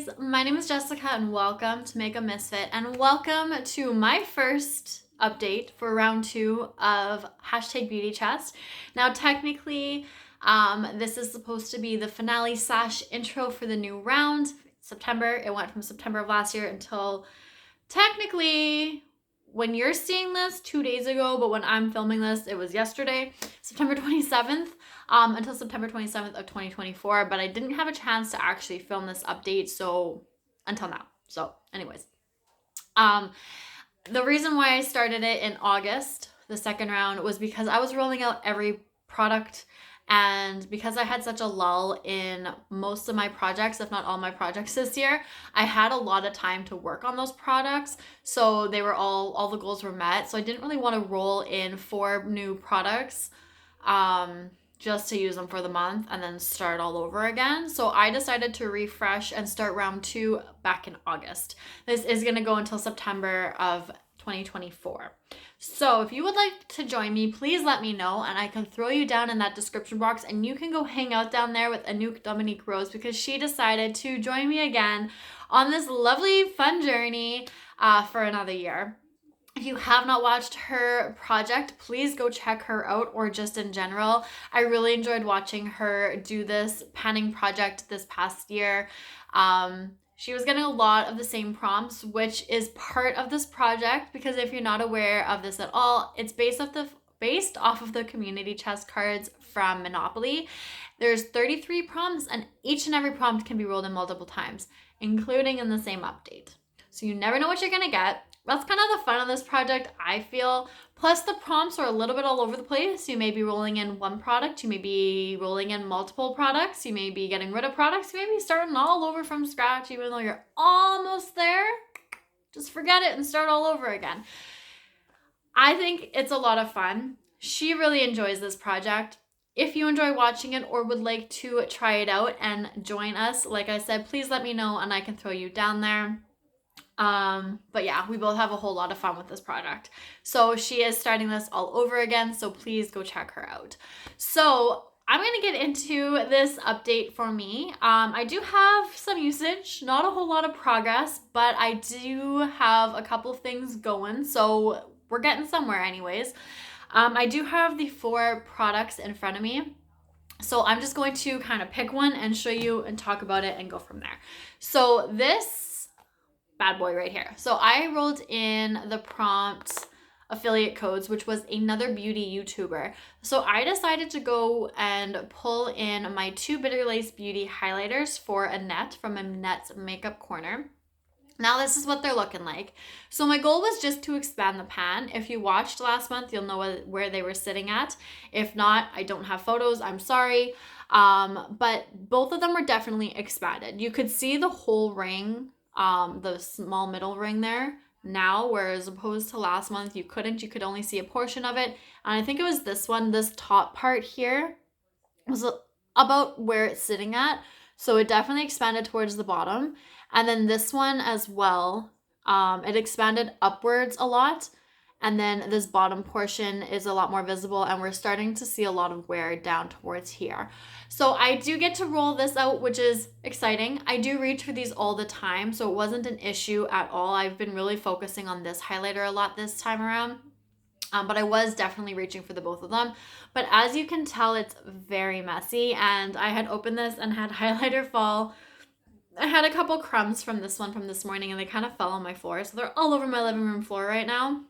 lovelies, my name is Jessica and welcome to makeup.misfit and welcome to my first update for round 2 of hashtag beauty chest. Now technically this is supposed to be the finale / intro for the new round. September, it went from September of last year until technically when you're seeing this 2 days ago, but when I'm filming this, it was yesterday, September 27th, until September 27th of 2024, but I didn't have a chance to actually film this update, so until now. So anyways, the reason why I started it in August, the second round, was because I was rolling out every product. And because I had such a lull in most of my projects, if not all my projects this year, I had a lot of time to work on those products. So they were all the goals were met. So I didn't really want to roll in 4 new products just to use them for the month and then start all over again. So I decided to refresh and start round 2 back in August. This is going to go until September of 2024. So if you would like to join me, please let me know and I can throw you down in that description box and you can go hang out down there with Anouk Dominique Rose because she decided to join me again on this lovely fun journey for another year. If you have not watched her project, please go check her out, or just in general. I really enjoyed watching her do this panning project this past year. She was getting a lot of the same prompts, which is part of this project, because if you're not aware of this at all, it's based off of the community chest cards from Monopoly. There's 33 prompts, and each and every prompt can be rolled in multiple times, including in the same update. So you never know what you're gonna get. That's kind of the fun of this project, I feel. Plus the prompts are a little bit all over the place. You may be rolling in one product, you may be rolling in multiple products, you may be getting rid of products, you may be starting all over from scratch, even though you're almost there. Just forget it and start all over again. I think it's a lot of fun. She really enjoys this project. If you enjoy watching it or would like to try it out and join us, like I said, please let me know and I can throw you down there. But yeah, we both have a whole lot of fun with this product. So she is starting this all over again, so please go check her out. So I'm going to get into this update for me. I do have some usage, not a whole lot of progress, but I do have a couple things going, so we're getting somewhere anyways. I do have the 4 products in front of me. So I'm just going to kind of pick one and show you and talk about it and go from there. So this bad boy right here. So I rolled in the prompt affiliate codes, which was another beauty YouTuber. So I decided to go and pull in my 2 Bitter Lace Beauty highlighters for Annette from Annette's Makeup Corner. Now this is what they're looking like. So my goal was just to expand the pan. If you watched last month, you'll know where they were sitting at. If not, I don't have photos, I'm sorry. But both of them were definitely expanded. You could see the whole ring, the small middle ring there now, whereas opposed to last month you could only see a portion of it. And I think it was this one, this top part here was about where it's sitting at, so it definitely expanded towards the bottom. And then this one as well, it expanded upwards a lot, and then this bottom portion is a lot more visible, and we're starting to see a lot of wear down towards here. So I do get to roll this out, which is exciting. I do reach for these all the time, so it wasn't an issue at all. I've been really focusing on this highlighter a lot this time around, but I was definitely reaching for the both of them. But as you can tell, it's very messy, and I had opened this and had highlighter fall. I had a couple crumbs from this one from this morning, and they kind of fell on my floor, so they're all over my living room floor right now.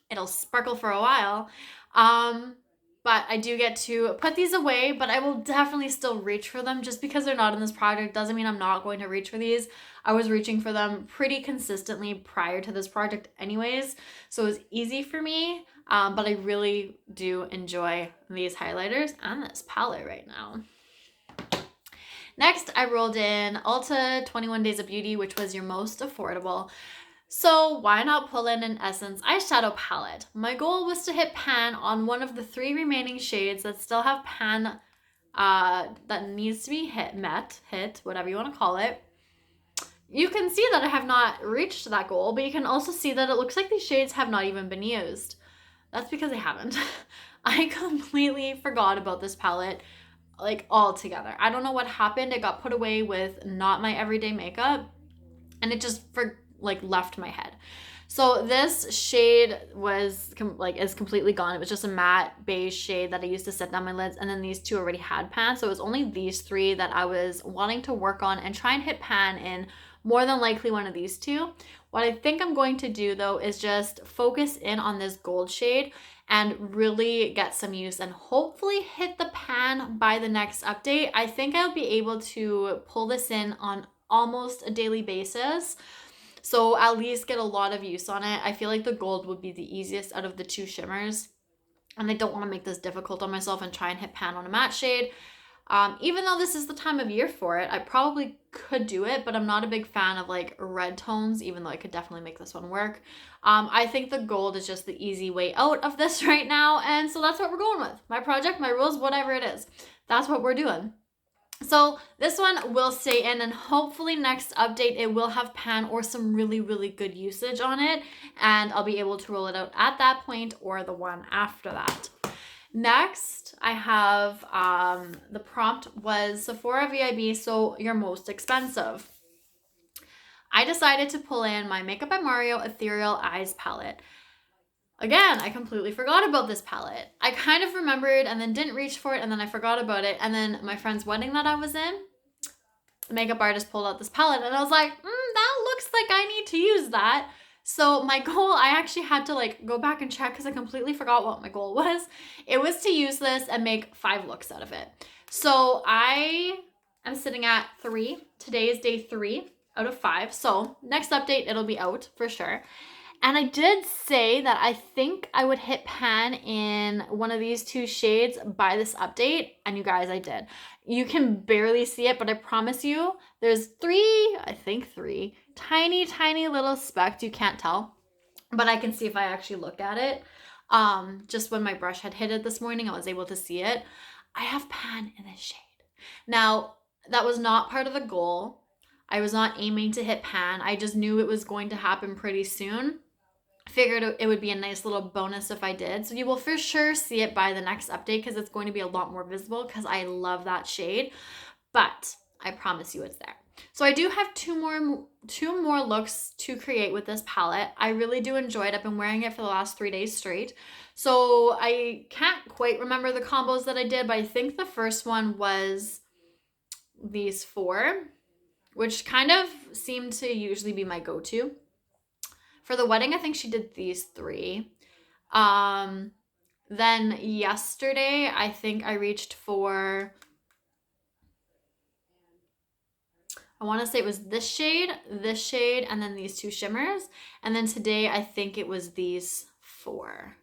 It'll sparkle for a while. But I do get to put these away, but I will definitely still reach for them. Just because they're not in this project doesn't mean I'm not going to reach for these. I was reaching for them pretty consistently prior to this project anyways, so it was easy for me, but I really do enjoy these highlighters and this palette right now. Next, I rolled in Ulta 21 Days of Beauty, which was your most affordable. So why not pull in an Essence eyeshadow palette? My goal was to hit pan on one of the 3 remaining shades that still have pan that needs to be hit, whatever you want to call it. You can see that I have not reached that goal, but you can also see that it looks like these shades have not even been used. That's because I haven't. I completely forgot about this palette like all together. I don't know what happened. It got put away with not my everyday makeup and it just left my head. So this shade was is completely gone. It was just a matte beige shade that I used to set down my lids, and then these two already had pan. So it was only these three that I was wanting to work on and try and hit pan in more than likely one of these two. What I think I'm going to do though is just focus in on this gold shade and really get some use and hopefully hit the pan by the next update. I think I'll be able to pull this in on almost a daily basis. So at least get a lot of use on it. I feel like the gold would be the easiest out of the two shimmers. And I don't want to make this difficult on myself and try and hit pan on a matte shade. Even though this is the time of year for it, I probably could do it, but I'm not a big fan of like red tones, even though I could definitely make this one work. I think the gold is just the easy way out of this right now. And so that's what we're going with. My project, my rules, whatever it is. That's what we're doing. So this one will stay in, and hopefully next update it will have pan or some really, really good usage on it, and I'll be able to roll it out at that point or the one after that. Next, I have the prompt was Sephora VIB, so your most expensive. I decided to pull in my Makeup by Mario Ethereal Eyes palette. Again, I completely forgot about this palette. I kind of remembered and then didn't reach for it, and then I forgot about it. And then my friend's wedding that I was in, the makeup artist pulled out this palette, and I was like, that looks like I need to use that. So my goal, I actually had to like go back and check because I completely forgot what my goal was. It was to use this and make 5 looks out of it. So I am sitting at 3. Today is day 3 out of 5. So next update, it'll be out for sure. And I did say that I think I would hit pan in one of these two shades by this update. And you guys, I did. You can barely see it, but I promise you there's 3 tiny, tiny little specks. You can't tell, but I can see if I actually look at it. Just when my brush had hit it this morning, I was able to see it. I have pan in this shade. Now, that was not part of the goal. I was not aiming to hit pan. I just knew it was going to happen pretty soon. Figured it would be a nice little bonus if I did. So you will for sure see it by the next update because it's going to be a lot more visible because I love that shade. But I promise you it's there. So I do have two more looks to create with this palette. I really do enjoy it. I've been wearing it for the last 3 days straight. So I can't quite remember the combos that I did, but I think the first one was these 4, which kind of seemed to usually be my go-to. For the wedding, I think she did these 3. Then yesterday, I think I reached for, I want to say it was this shade, and then these 2 shimmers. And then today, I think it was these 4.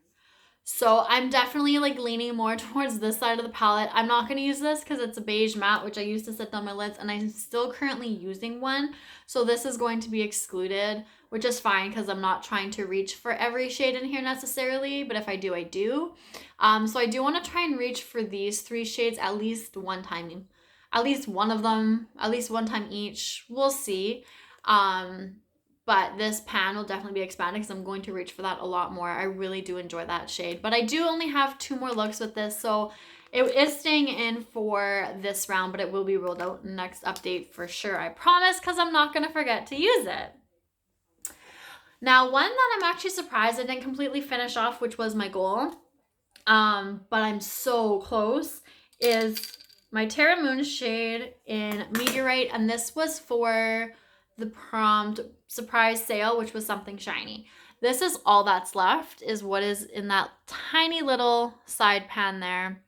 So I'm definitely like leaning more towards this side of the palette. I'm not going to use this because it's a beige matte, which I used to set down my lids, and I'm still currently using one. So this is going to be excluded, which is fine because I'm not trying to reach for every shade in here necessarily. But if I do, I do. So I do want to try and reach for these 3 shades at least one time. At least one of them, at least one time each. We'll see. But this pan will definitely be expanded because I'm going to reach for that a lot more. I really do enjoy that shade. But I do only have 2 more looks with this. So it is staying in for this round, but it will be rolled out in the next update for sure. I promise, because I'm not going to forget to use it. Now, one that I'm actually surprised I didn't completely finish off, which was my goal, but I'm so close, is my Terra Moon shade in Meteorite. And this was for the prompt surprise sale, which was something shiny. This is all that's left, is what is in that tiny little side pan there.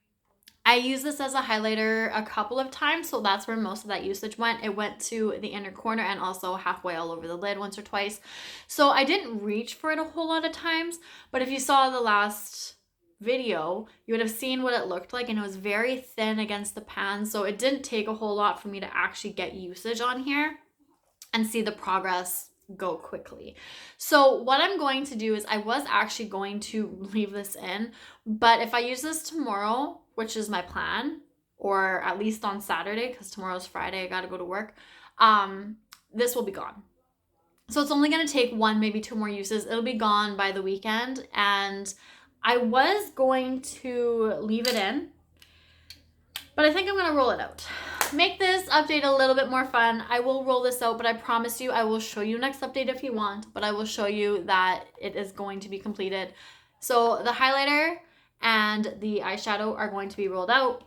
I used this as a highlighter a couple of times, so that's where most of that usage went. It went to the inner corner and also halfway all over the lid once or twice. So I didn't reach for it a whole lot of times, but if you saw the last video, you would have seen what it looked like, and it was very thin against the pan, so it didn't take a whole lot for me to actually get usage on here and see the progress go quickly. So what I'm going to do is I was actually going to leave this in, but if I use this tomorrow, which is my plan, or at least on Saturday, because tomorrow's Friday, I gotta go to work, this will be gone. So it's only gonna take 1, maybe 2 more uses. It'll be gone by the weekend, and I was going to leave it in But I think I'm gonna roll it out. Make this update a little bit more fun. I will roll this out, but I promise you I will show you next update if you want, but I will show you that it is going to be completed. So the highlighter and the eyeshadow are going to be rolled out.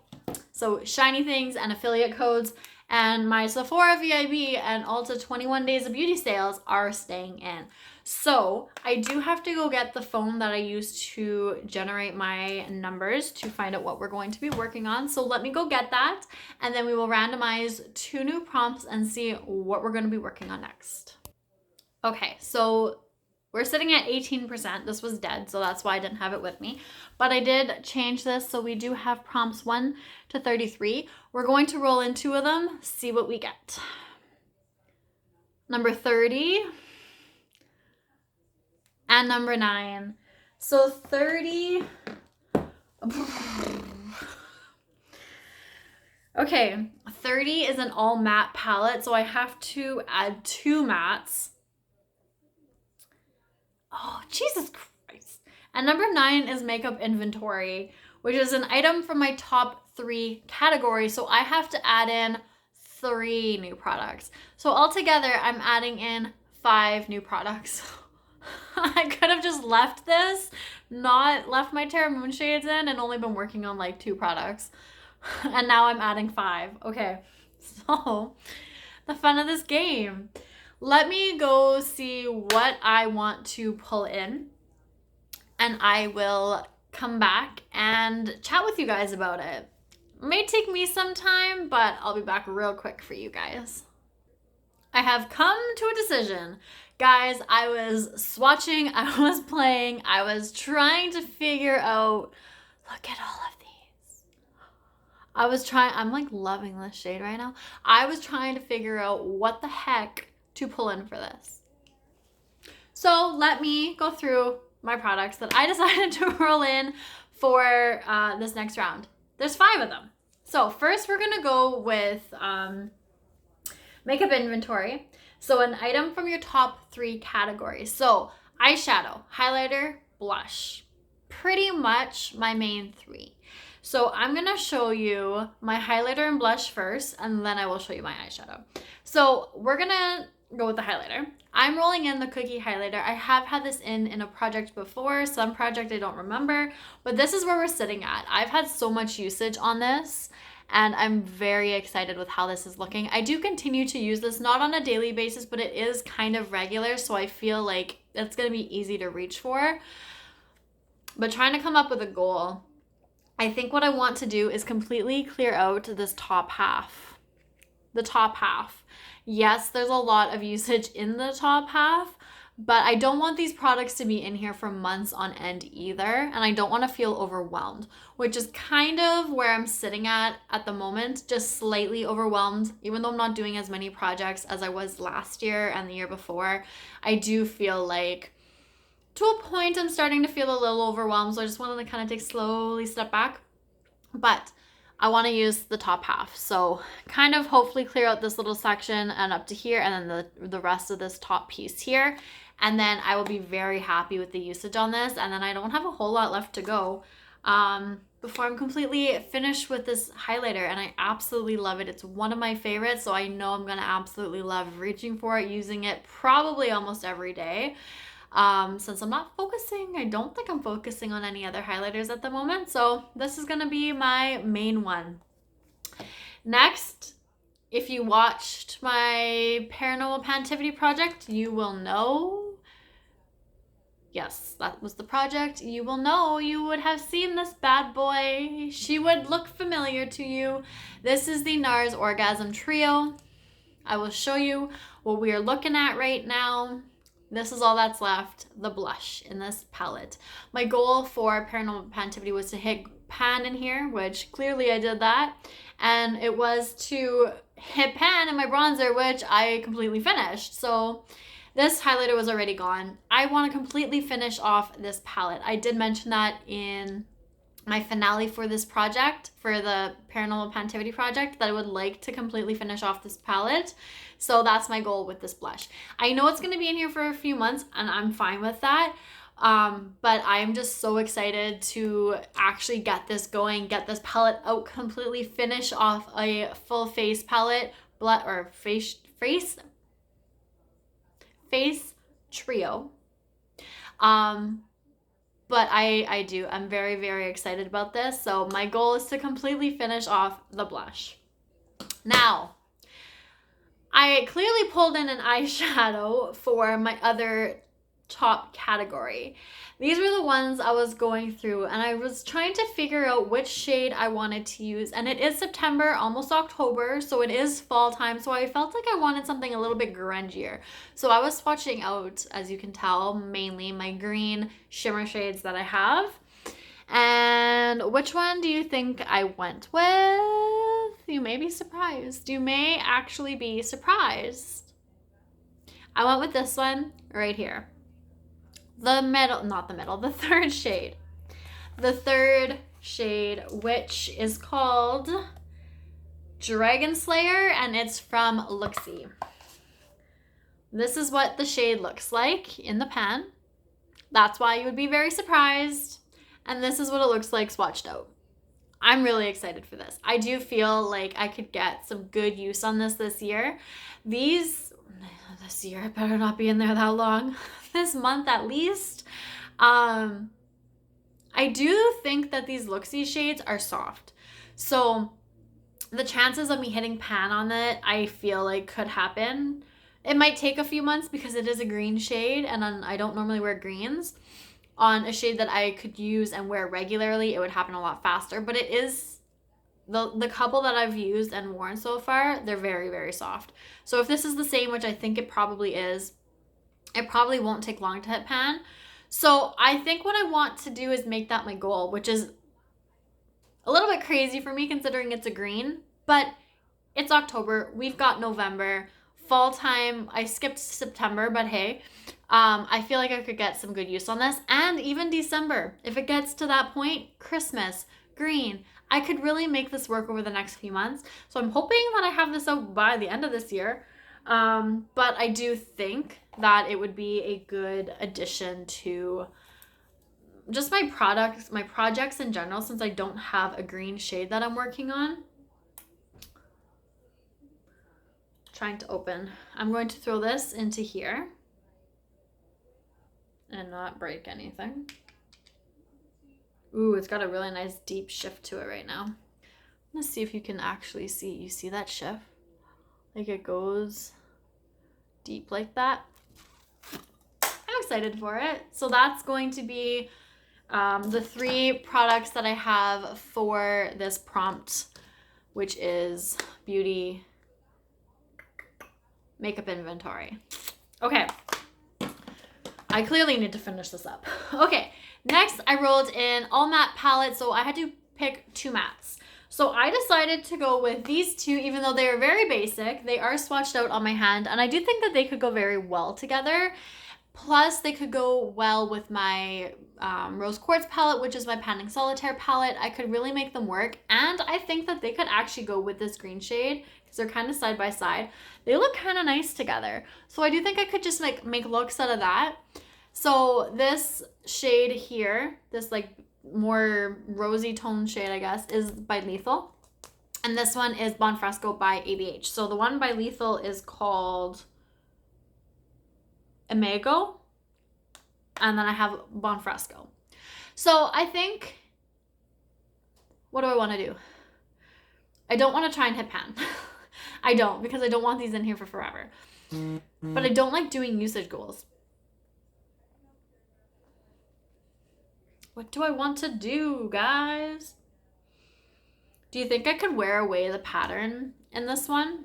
So shiny things and affiliate codes and my Sephora VIB and Ulta 21 days of beauty sales are staying in. So I do have to go get the phone that I used to generate my numbers to find out what we're going to be working on. So let me go get that, and then we will randomize 2 new prompts and see what we're going to be working on next. Okay, so we're sitting at 18%. This was dead, so that's why I didn't have it with me. But I did change this, so we do have prompts 1 to 33. We're going to roll in 2 of them, see what we get. Number 30 and number 9. So 30. Okay, 30 is an all matte palette, so I have to add 2 mattes. Oh, Jesus Christ. And number 9 is makeup inventory, which is an item from my top 3 categories. So I have to add in 3 new products. So altogether, I'm adding in 5 new products. I could have just left this, not left my Terra moonshades in, and only been working on like 2 products. And now I'm adding 5. Okay, so the fun of this game. Let me go see what I want to pull in, and I will come back and chat with you guys about it. May take me some time, but I'll be back real quick for you guys. I have come to a decision. Guys, I was swatching, I was playing, I was trying to figure out, look at all of these. I'm like loving this shade right now. I was trying to figure out what the heck to pull in for this. So let me go through my products that I decided to roll in for this next round. There's 5 of them. So first we're gonna go with makeup inventory. So an item from your top 3 categories. So eyeshadow, highlighter, blush. Pretty much my main 3. So I'm gonna show you my highlighter and blush first, and then I will show you my eyeshadow. So we're gonna go with the highlighter. I'm rolling in the cookie highlighter. I have had this in a project before, some project I don't remember, but this is where we're sitting at. I've had so much usage on this, and I'm very excited with how this is looking. I do continue to use this, not on a daily basis, but it is kind of regular, so I feel like it's gonna be easy to reach for. But trying to come up with a goal, I think what I want to do is completely clear out this top half. The top half. Yes, there's a lot of usage in the top half, but I don't want these products to be in here for months on end either, and I don't want to feel overwhelmed, which is kind of where I'm sitting at the moment, just slightly overwhelmed. Even though I'm not doing as many projects as I was last year and the year before, I do feel like to a point I'm starting to feel a little overwhelmed, so I just wanted to kind of take slowly step back. But I want to use the top half, so kind of hopefully clear out this little section and up to here, and then the rest of this top piece here, and then I will be very happy with the usage on this, and then I don't have a whole lot left to go before I'm completely finished with this highlighter, and I absolutely love it. It's one of my favorites, so I know I'm gonna absolutely love reaching for it, using it probably almost every day. Since I'm not focusing, I don't think I'm focusing on any other highlighters at the moment, so this is gonna be my main one. Next, if you watched my Paranormal Pantivity project, you will know, yes, that was the project, you will know, you would have seen this bad boy. She would look familiar to you. This is the NARS Orgasm Trio. I will show you what we are looking at right now. This is all that's left, the blush in this palette. My goal for Paranormal Pantivity was to hit pan in here, which clearly I did that. And it was to hit pan in my bronzer, which I completely finished. So this highlighter was already gone. I want to completely finish off this palette. I did mention that in my finale for this project, for the Paranormal Pantivity project, that I would like to completely finish off this palette. So that's my goal with this blush. I know it's going to be in here for a few months, and I'm fine with that, But I'm just so excited to actually get this going, get this palette out completely, finish off a full face palette, face trio. But I'm very, very excited about this. So my goal is to completely finish off the blush. Now, I clearly pulled in an eyeshadow for my other top category. These were the ones I was going through, and I was trying to figure out which shade I wanted to use. And it is September, almost October, so it is fall time. So I felt like I wanted something a little bit grungier. So I was swatching out, as you can tell, mainly my green shimmer shades that I have. And which one do you think I went with? You may be surprised. You may actually be surprised. I went with this one right here. The third shade. The third shade, which is called Dragonslayer, and it's from Looxie. This is what the shade looks like in the pan. That's why you would be very surprised. And this is what it looks like swatched out. I'm really excited for this. I do feel like I could get some good use on this year. This year, I better not be in there that long. This month at least. I do think that these Looxie shades are soft. So the chances of me hitting pan on it, I feel like could happen. It might take a few months because it is a green shade, and I don't normally wear greens. On a shade that I could use and wear regularly, it would happen a lot faster. But it is, the couple that I've used and worn so far, they're very, very soft. So if this is the same, which I think it probably is, it probably won't take long to hit pan. So I think what I want to do is make that my goal, which is a little bit crazy for me considering it's a green. But it's October. We've got November. Fall time. I skipped September, but hey. I feel like I could get some good use on this, and even December. If it gets to that point, Christmas, green, I could really make this work over the next few months. So I'm hoping that I have this out by the end of this year. But I do think that it would be a good addition to just my projects in general, since I don't have a green shade that I'm working on. Trying to open. I'm going to throw this into here and not break anything. Ooh, it's got a really nice deep shift to it right now. Let's see if you can actually see. You see that shift? Like it goes deep like that. I'm excited for it. So that's going to be the 3 products that I have for this prompt, which is beauty, makeup inventory. Okay. I clearly need to finish this up. Okay, next I rolled in all matte palette, so I had to pick 2 mattes. So I decided to go with these 2, even though they are very basic. They are swatched out on my hand, and I do think that they could go very well together. Plus, they could go well with my Rose Quartz palette, which is my Panning Solitaire palette. I could really make them work, and I think that they could actually go with this green shade because they're kind of side by side. They look kind of nice together. So I do think I could just like make looks out of that. So this shade here, this like more rosy tone shade, I guess, is by Lethal. And this one is Buon Fresco by ABH. So the one by Lethal is called Imago. And then I have Buon Fresco. So I think, what do I want to do? I don't want to try and hit pan. I don't, because I don't want these in here for forever. But I don't like doing usage goals. What do I want to do, guys? Do you think I could wear away the pattern in this one?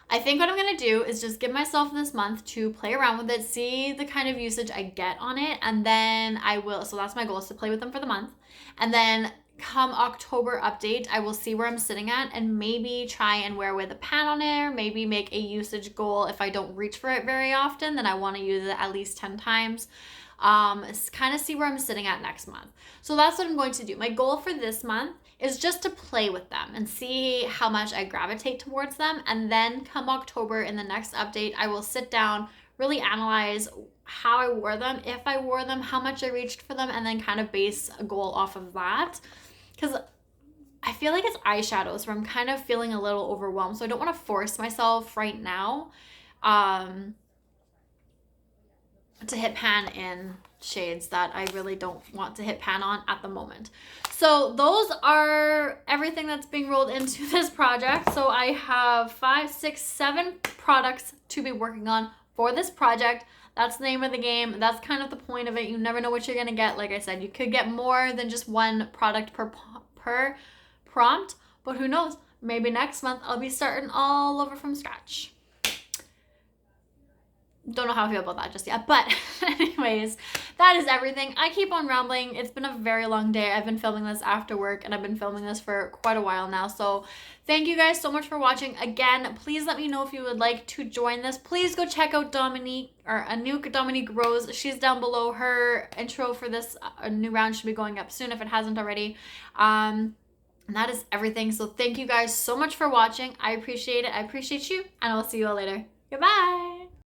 I think what I'm going to do is just give myself this month to play around with it, see the kind of usage I get on it, and then I will, so that's my goal, is to play with them for the month. And then come October update, I will see where I'm sitting at and maybe try and wear away the pan on it, maybe make a usage goal. If I don't reach for it very often, then I want to use it at least 10 times. Kind of see where I'm sitting at next month. So that's what I'm going to do. My goal for this month is just to play with them and see how much I gravitate towards them. And then come October in the next update, I will sit down, really analyze how I wore them, if I wore them, how much I reached for them, and then kind of base a goal off of that. Because I feel like it's eyeshadows where I'm kind of feeling a little overwhelmed. So I don't want to force myself right now to hit pan in shades that I really don't want to hit pan on at the moment. So those are everything that's being rolled into this project. So I have 5, 6, 7 products to be working on for this project. That's the name of the game. That's kind of the point of it. You never know what you're gonna get. Like I said, you could get more than just one product per prompt, but who knows? Maybe next month I'll be starting all over from scratch. Don't know how I feel about that just yet, but anyways, that is everything. I keep on rambling. It's been a very long day. I've been filming this after work, and I've been filming this for quite a while now. So thank you guys so much for watching. Again, please let me know if you would like to join this. Please go check out Dominique, or Anouk Dominique Rose. She's down below. Her intro for this new round should be going up soon if it hasn't already. And that is everything. So thank you guys so much for watching. I appreciate it. I appreciate you, and I'll see you all later. Goodbye.